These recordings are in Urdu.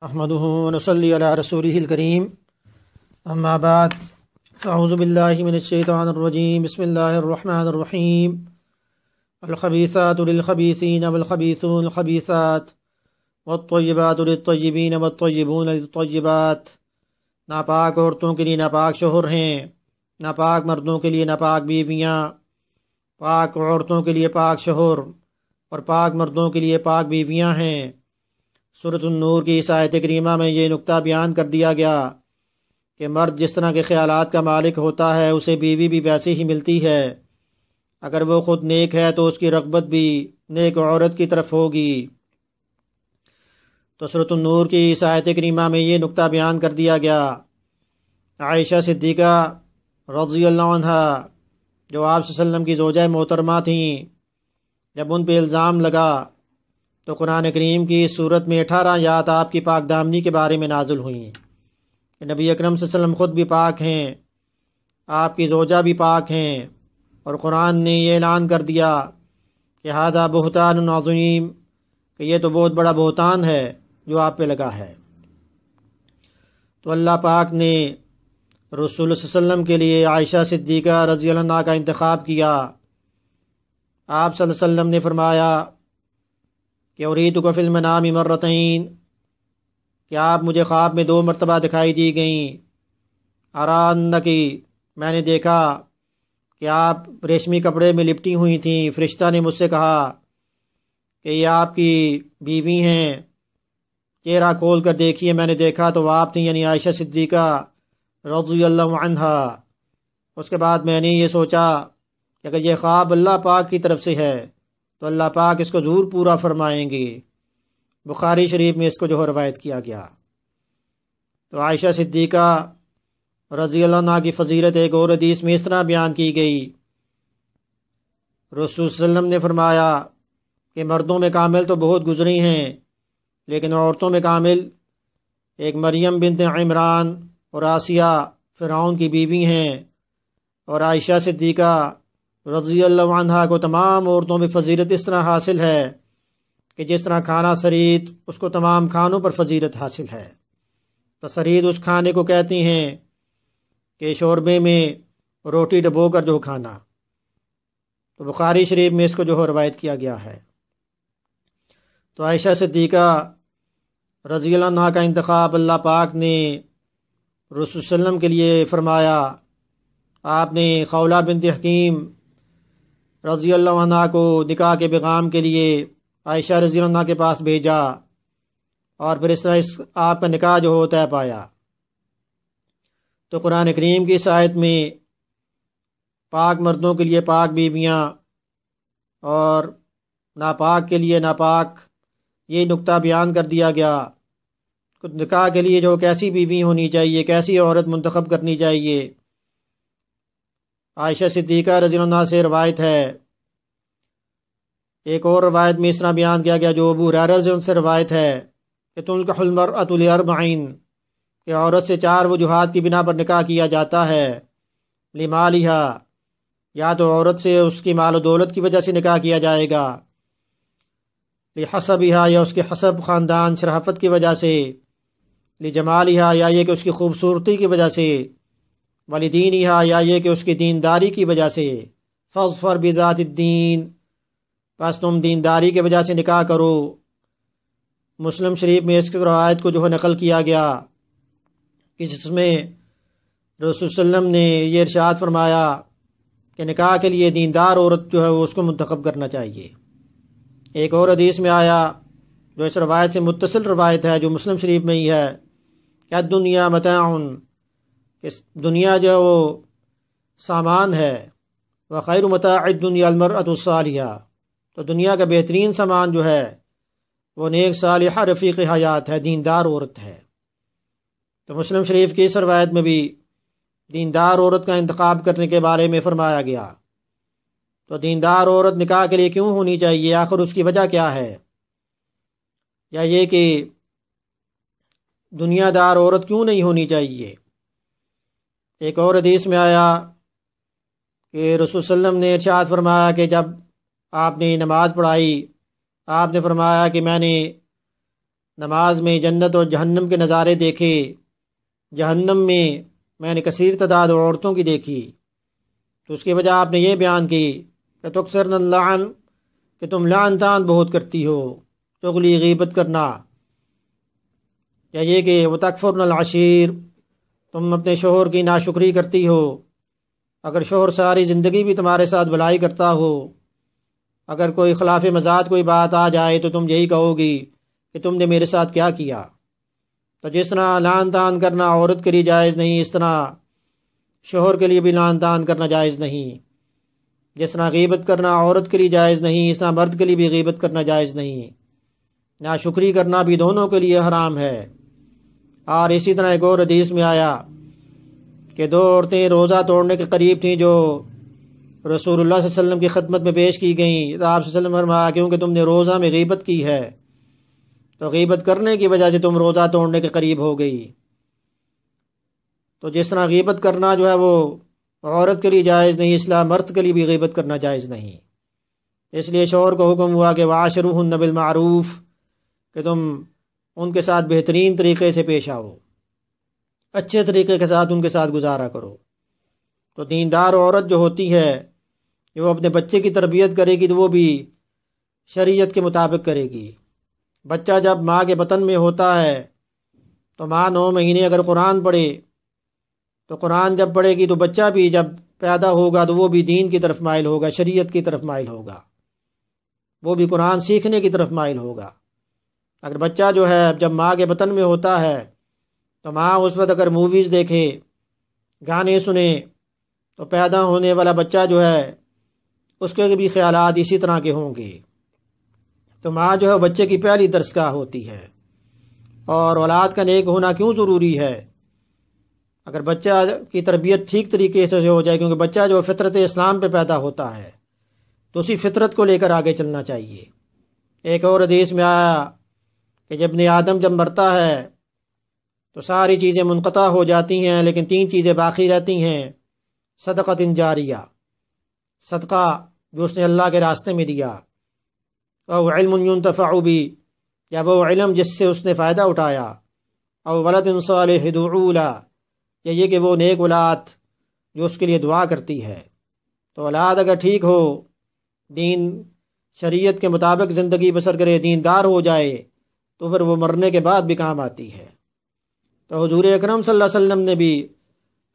احمدہ ونصلی علی رسولہ الکریم اما بعد فاعوذ باللہ من الشیطان الرجیم بسم اللہ الرحمن الرحیم الخبیثات للخبیثین والخبیثون الخبیثات والطیبات للطیبین والطیبون للطیبات۔ ناپاک عورتوں کے لیے ناپاک شوہر ہیں، ناپاک مردوں کے لیے ناپاک بیویاں، پاک عورتوں کے لیے پاک شوہر اور پاک مردوں کے لیے پاک بیویاں ہیں۔ سورۃ النور کی اس آیت کریمہ میں یہ نقطہ بیان کر دیا گیا کہ مرد جس طرح کے خیالات کا مالک ہوتا ہے اسے بیوی بھی ویسے ہی ملتی ہے۔ اگر وہ خود نیک ہے تو اس کی رغبت بھی نیک عورت کی طرف ہوگی۔ تو سورۃ النور کی اس آیت کریمہ میں یہ نقطہ بیان کر دیا گیا۔ عائشہ صدیقہ رضی اللہ عنہا جو آپ صلی اللہ علیہ وسلم کی زوجہ محترمہ تھیں، جب ان پہ الزام لگا تو قرآن کریم کی اس صورت میں 18 آیات آپ کی پاک دامنی کے بارے میں نازل ہوئیں کہ نبی اکرم صلی اللہ علیہ وسلم خود بھی پاک ہیں، آپ کی زوجہ بھی پاک ہیں، اور قرآن نے یہ اعلان کر دیا کہ ھذا بہتان عظیم، کہ یہ تو بہت بڑا بہتان ہے جو آپ پہ لگا ہے۔ تو اللہ پاک نے رسول صلی اللہ علیہ وسلم کے لیے عائشہ صدیقہ رضی اللہ عنہا کا انتخاب کیا۔ آپ صلی اللہ علیہ وسلم نے فرمایا کہ اریدک فی المنام مرتین، کہ آپ مجھے خواب میں 2 مرتبہ دکھائی دی گئیں۔ ارانکی، میں نے دیکھا کہ آپ ریشمی کپڑے میں لپٹی ہوئی تھیں۔ فرشتہ نے مجھ سے کہا کہ یہ آپ کی بیوی ہیں، چہرہ کھول کر دیکھیے۔ میں نے دیکھا تو آپ تھیں، یعنی عائشہ صدیقہ رضی اللہ عنہا۔ اس کے بعد میں نے یہ سوچا کہ اگر یہ خواب اللہ پاک کی طرف سے ہے تو اللہ پاک اس کو ضرور پورا فرمائیں گے۔ بخاری شریف میں اس کو جو روایت کیا گیا۔ تو عائشہ صدیقہ رضی اللہ عنہ کی فضیلت ایک اور حدیث میں اس طرح بیان کی گئی۔ رسول صلی اللہ علیہ وسلم نے فرمایا کہ مردوں میں کامل تو بہت گزری ہیں، لیکن عورتوں میں کامل ایک مریم بنت عمران اور آسیہ فرعون کی بیوی ہیں، اور عائشہ صدیقہ رضی اللہ عنہا کو تمام عورتوں میں فضیلت اس طرح حاصل ہے کہ جس طرح کھانا سرید اس کو تمام کھانوں پر فضیلت حاصل ہے۔ تو سرید اس کھانے کو کہتی ہیں کہ شوربے میں روٹی ڈبو کر جو کھانا۔ تو بخاری شریف میں اس کو جو روایت کیا گیا ہے۔ تو عائشہ صدیقہ رضی اللہ عنہا کا انتخاب اللہ پاک نے رسول صلی اللہ علیہ وسلم کے لیے فرمایا۔ آپ نے خولہ بنت حکیم رضی اللہ عنہ کو نکاح کے پیغام کے لیے عائشہ رضی اللہ عنہ کے پاس بھیجا، اور پھر اس طرح آپ کا نکاح جو طے پایا۔ تو قرآن کریم کی اس آیت میں پاک مردوں کے لیے پاک بیویاں اور ناپاک کے لیے ناپاک یہ نقطہ بیان کر دیا گیا۔ نکاح کے لیے جو کیسی بیوی ہونی چاہیے، کیسی عورت منتخب کرنی چاہیے۔ عائشہ صدیقہ رضی اللہ عنہ سے روایت ہے، ایک اور روایت میں اس طرح بیان کیا گیا جو ابو ہریرہ رضی اللہ عنہ سے روایت ہے کہ تنکح المرأۃ لاربعین، کہ عورت سے 4 وجوہات کی بنا پر نکاح کیا جاتا ہے۔ لمالہا، یا تو عورت سے اس کی مال و دولت کی وجہ سے نکاح کیا جائے گا۔ لحسبہا، یا اس کے حسب خاندان شرافت کی وجہ سے۔ لجمالہا، یا یہ کہ اس کی خوبصورتی کی وجہ سے۔ ولدینہا، یا یہ کہ اس کی دینداری کی وجہ سے۔ فاظفر بذات الدین، پس تم دینداری کی وجہ سے نکاح کرو۔ مسلم شریف میں اس کی روایت کو جو نقل کیا گیا کہ جس میں رسول صلی اللہ علیہ وسلم نے یہ ارشاد فرمایا کہ نکاح کے لیے دیندار عورت جو ہے اس کو منتخب کرنا چاہیے۔ ایک اور حدیث میں آیا جو اس روایت سے متصل روایت ہے جو مسلم شریف میں ہی ہے کہ دنیا متاع، کہ دنیا جو وہ سامان ہے، وخیر متاع الدنیا المرأۃ الصالحہ، تو دنیا کا بہترین سامان جو ہے وہ نیک صالحہ رفیق حیات ہے، دیندار عورت ہے۔ تو مسلم شریف کی اس روایت میں بھی دیندار عورت کا انتخاب کرنے کے بارے میں فرمایا گیا۔ تو دیندار عورت نکاح کے لیے کیوں ہونی چاہیے، آخر اس کی وجہ کیا ہے؟ یا یہ کہ دنیا دار عورت کیوں نہیں ہونی چاہیے؟ ایک اور حدیث میں آیا کہ رسول صلی اللہ علیہ وسلم نے ارشاد فرمایا کہ جب آپ نے نماز پڑھائی، آپ نے فرمایا کہ میں نے نماز میں جنت اور جہنم کے نظارے دیکھے، جہنم میں نے کثیر تعداد عورتوں کی دیکھی، تو اس کی وجہ آپ نے یہ بیان کی کہ تکثرن اللعن، کہ تم لعن تان بہت کرتی ہو، چغلی غیبت کرنا، یا یہ کہ وتکفرن العشیر، تم اپنے شوہر کی ناشکری کرتی ہو۔ اگر شوہر ساری زندگی بھی تمہارے ساتھ بھلائی کرتا ہو، اگر کوئی خلاف مزاج کوئی بات آ جائے تو تم یہی کہو گی کہ تم نے میرے ساتھ کیا کیا۔ تو جس طرح لعن طعن کرنا عورت کے لیے جائز نہیں، اس طرح شوہر کے لیے بھی لعن طعن کرنا جائز نہیں۔ جس طرح غیبت کرنا عورت کے لیے جائز نہیں، اس طرح مرد کے لیے بھی غیبت کرنا جائز نہیں۔ ناشکری کرنا بھی دونوں کے لیے حرام ہے۔ اور اسی طرح ایک اور حدیث میں آیا کہ دو عورتیں روزہ توڑنے کے قریب تھیں جو رسول اللہ صلی اللہ علیہ وسلم کی خدمت میں پیش کی گئیں، تو آپ صلی اللہ علیہ وسلم نے فرمایا کیونکہ تم نے روزہ میں غیبت کی ہے، تو غیبت کرنے کی وجہ سے تم روزہ توڑنے کے قریب ہو گئی۔ تو جس طرح غیبت کرنا جو ہے وہ عورت کے لیے جائز نہیں، اس لیے مرد کے لیے بھی غیبت کرنا جائز نہیں۔ اس لیے شوہر کو حکم ہوا کہ وعاشروہن بالمعروف، کہ تم ان کے ساتھ بہترین طریقے سے پیش آؤ، اچھے طریقے کے ساتھ ان کے ساتھ گزارا کرو۔ تو دیندار عورت جو ہوتی ہے کہ وہ اپنے بچے کی تربیت کرے گی تو وہ بھی شریعت کے مطابق کرے گی۔ بچہ جب ماں کے بطن میں ہوتا ہے تو ماں 9 مہینے اگر قرآن پڑھے تو قرآن جب پڑھے گی تو بچہ بھی جب پیدا ہوگا تو وہ بھی دین کی طرف مائل ہوگا، شریعت کی طرف مائل ہوگا، وہ بھی قرآن سیکھنے کی طرف مائل ہوگا۔ اگر بچہ جو ہے جب ماں کے بطن میں ہوتا ہے تو ماں اس وقت اگر موویز دیکھے، گانے سنے، تو پیدا ہونے والا بچہ جو ہے اس کے بھی خیالات اسی طرح کے ہوں گے۔ تو ماں جو ہے بچے کی پہلی درسگاہ ہوتی ہے۔ اور اولاد کا نیک ہونا کیوں ضروری ہے؟ اگر بچہ کی تربیت ٹھیک طریقے سے ہو جائے، کیونکہ بچہ جو فطرت اسلام پہ پیدا ہوتا ہے تو اسی فطرت کو لے کر آگے چلنا چاہیے۔ ایک اور حدیث میں آیا کہ جب ابن آدم جب مرتا ہے تو ساری چیزیں منقطع ہو جاتی ہیں، لیکن 3 چیزیں باقی رہتی ہیں: صدقۃ جاریہ، صدقہ جو اس نے اللہ کے راستے میں دیا، او علم ينتفع بھی، یا وہ علم جس سے اس نے فائدہ اٹھایا، او ولد صالح يدعو له، یا یہ کہ وہ نیک اولاد جو اس کے لیے دعا کرتی ہے۔ تو اولاد اگر ٹھیک ہو، دین شریعت کے مطابق زندگی بسر کرے، دیندار ہو جائے، تو پھر وہ مرنے کے بعد بھی کام آتی ہے۔ تو حضور اکرم صلی اللہ علیہ وسلم نے بھی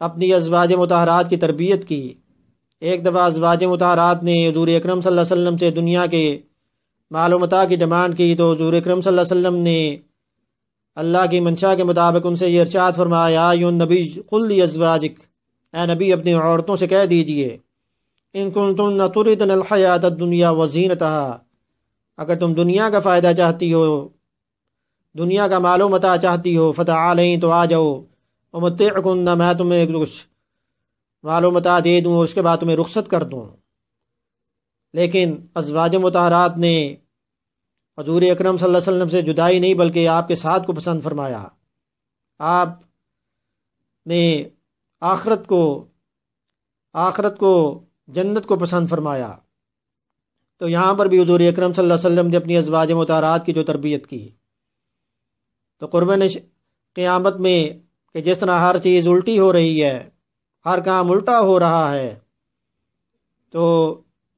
اپنی ازواج مطہرات کی تربیت کی۔ ایک دفعہ ازواج مطہرات نے حضور اکرم صلی اللہ علیہ وسلم سے دنیا کے مال و متاع کی ڈیمانڈ کی، تو حضور اکرم صلی اللہ علیہ وسلم نے اللہ کی منشا کے مطابق ان سے یہ ارشاد فرمایا: یا نبی قل لازواجک، اے نبی اپنی عورتوں سے کہہ دیجئے، ان کنتن تردن الحیات الدنیا وزینتہا، اگر تم دنیا کا فائدہ چاہتی ہو، دنیا کا مال و متاع چاہتی ہو، فتعالیں، تو آ جاؤ، امتعکن، میں تمہیں کچھ مال و متاع دے دوں، اس کے بعد تمہیں رخصت کر دوں۔ لیکن ازواج مطہرات نے حضور اکرم صلی اللہ علیہ وسلم سے جدائی نہیں بلکہ آپ کے ساتھ کو پسند فرمایا۔ آپ نے آخرت کو جنت کو پسند فرمایا۔ تو یہاں پر بھی حضور اکرم صلی اللہ علیہ وسلم نے اپنی ازواج مطہرات کی جو تربیت کی، تو قربان قیامت میں کہ جس طرح ہر چیز الٹی ہو رہی ہے، ہر کام الٹا ہو رہا ہے، تو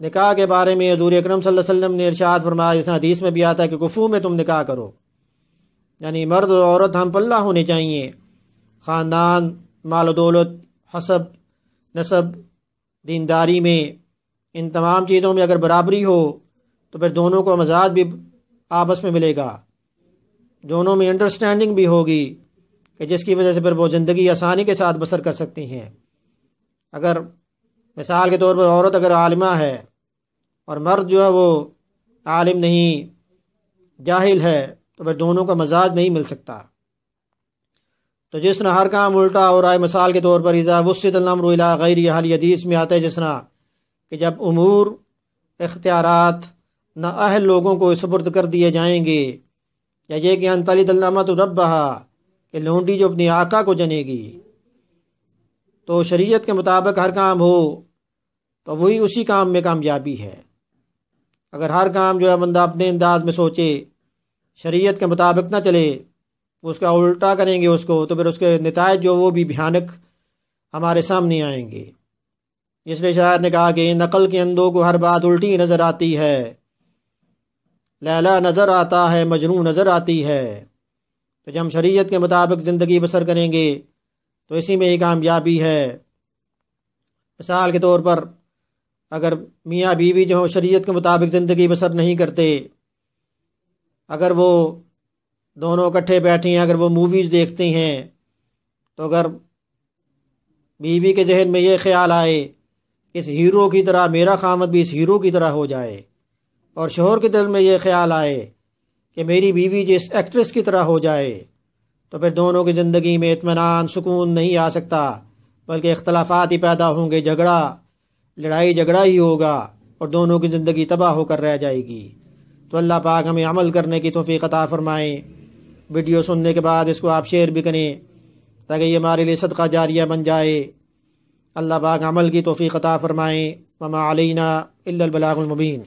نکاح کے بارے میں حضور اکرم صلی اللہ علیہ وسلم نے ارشاد فرمایا، جس طرح حدیث میں بھی آتا ہے کہ کفو میں تم نکاح کرو، یعنی مرد اور عورت ہم پلہ ہونے چاہیے، خاندان، مال و دولت، حسب، نسب، دینداری میں، ان تمام چیزوں میں اگر برابری ہو تو پھر دونوں کو مزاج بھی آپس میں ملے گا، دونوں میں انڈرسٹینڈنگ بھی ہوگی، کہ جس کی وجہ سے پھر وہ زندگی آسانی کے ساتھ بسر کر سکتی ہیں۔ اگر مثال کے طور پر عورت اگر عالمہ ہے اور مرد جو ہے وہ عالم نہیں، جاہل ہے، تو پھر دونوں کا مزاج نہیں مل سکتا۔ تو جس طرح ہر کام الٹا ہو رہا ہے، مثال کے طور پر اذا وسط الامر الی غیر اہل، حدیث میں آتا ہے جس طرح کہ جب امور، اختیارات نااہل لوگوں کو سپرد کر دیے جائیں گے، یا یہ کہ ان تلد الامۃ ربہا، کہ لونڈی جو اپنی آقا کو جنے گی، تو شریعت کے مطابق ہر کام ہو تو وہی اسی کام میں کامیابی ہے۔ اگر ہر کام جو ہے بندہ اپنے انداز میں سوچے شریعت کے مطابق نہ چلے، اس کا الٹا کریں گے اس کو، تو پھر اس کے نتائج جو وہ بھی بھیانک ہمارے سامنے آئیں گے۔ اس لیے شاعر نے کہا کہ نقل کے اندھوں کو ہر بات الٹی نظر آتی ہے، لیلا نظر آتا ہے مجنون نظر آتی ہے۔ تو جب ہم شریعت کے مطابق زندگی بسر کریں گے تو اسی میں ہی کامیابی ہے۔ مثال کے طور پر اگر میاں بیوی جو شریعت کے مطابق زندگی بسر نہیں کرتے، اگر وہ دونوں اکٹھے بیٹھے ہیں، اگر وہ موویز دیکھتے ہیں، تو اگر بیوی کے ذہن میں یہ خیال آئے اس ہیرو کی طرح میرا خامد بھی اس ہیرو کی طرح ہو جائے، اور شوہر کے دل میں یہ خیال آئے کہ میری بیوی جس ایکٹریس کی طرح ہو جائے، تو پھر دونوں کی زندگی میں اطمینان سکون نہیں آ سکتا، بلکہ اختلافات ہی پیدا ہوں گے، لڑائی جھگڑا ہی ہوگا، اور دونوں کی زندگی تباہ ہو کر رہ جائے گی۔ تو اللہ پاک ہمیں عمل کرنے کی توفیق عطا فرمائیں۔ ویڈیو سننے کے بعد اس کو آپ شیئر بھی کریں تاکہ یہ ہمارے لیے صدقہ جاریہ بن جائے۔ اللہ پاک عمل کی توفیق عطا فرمائیں۔ وما علینا الا البلاغ المبین۔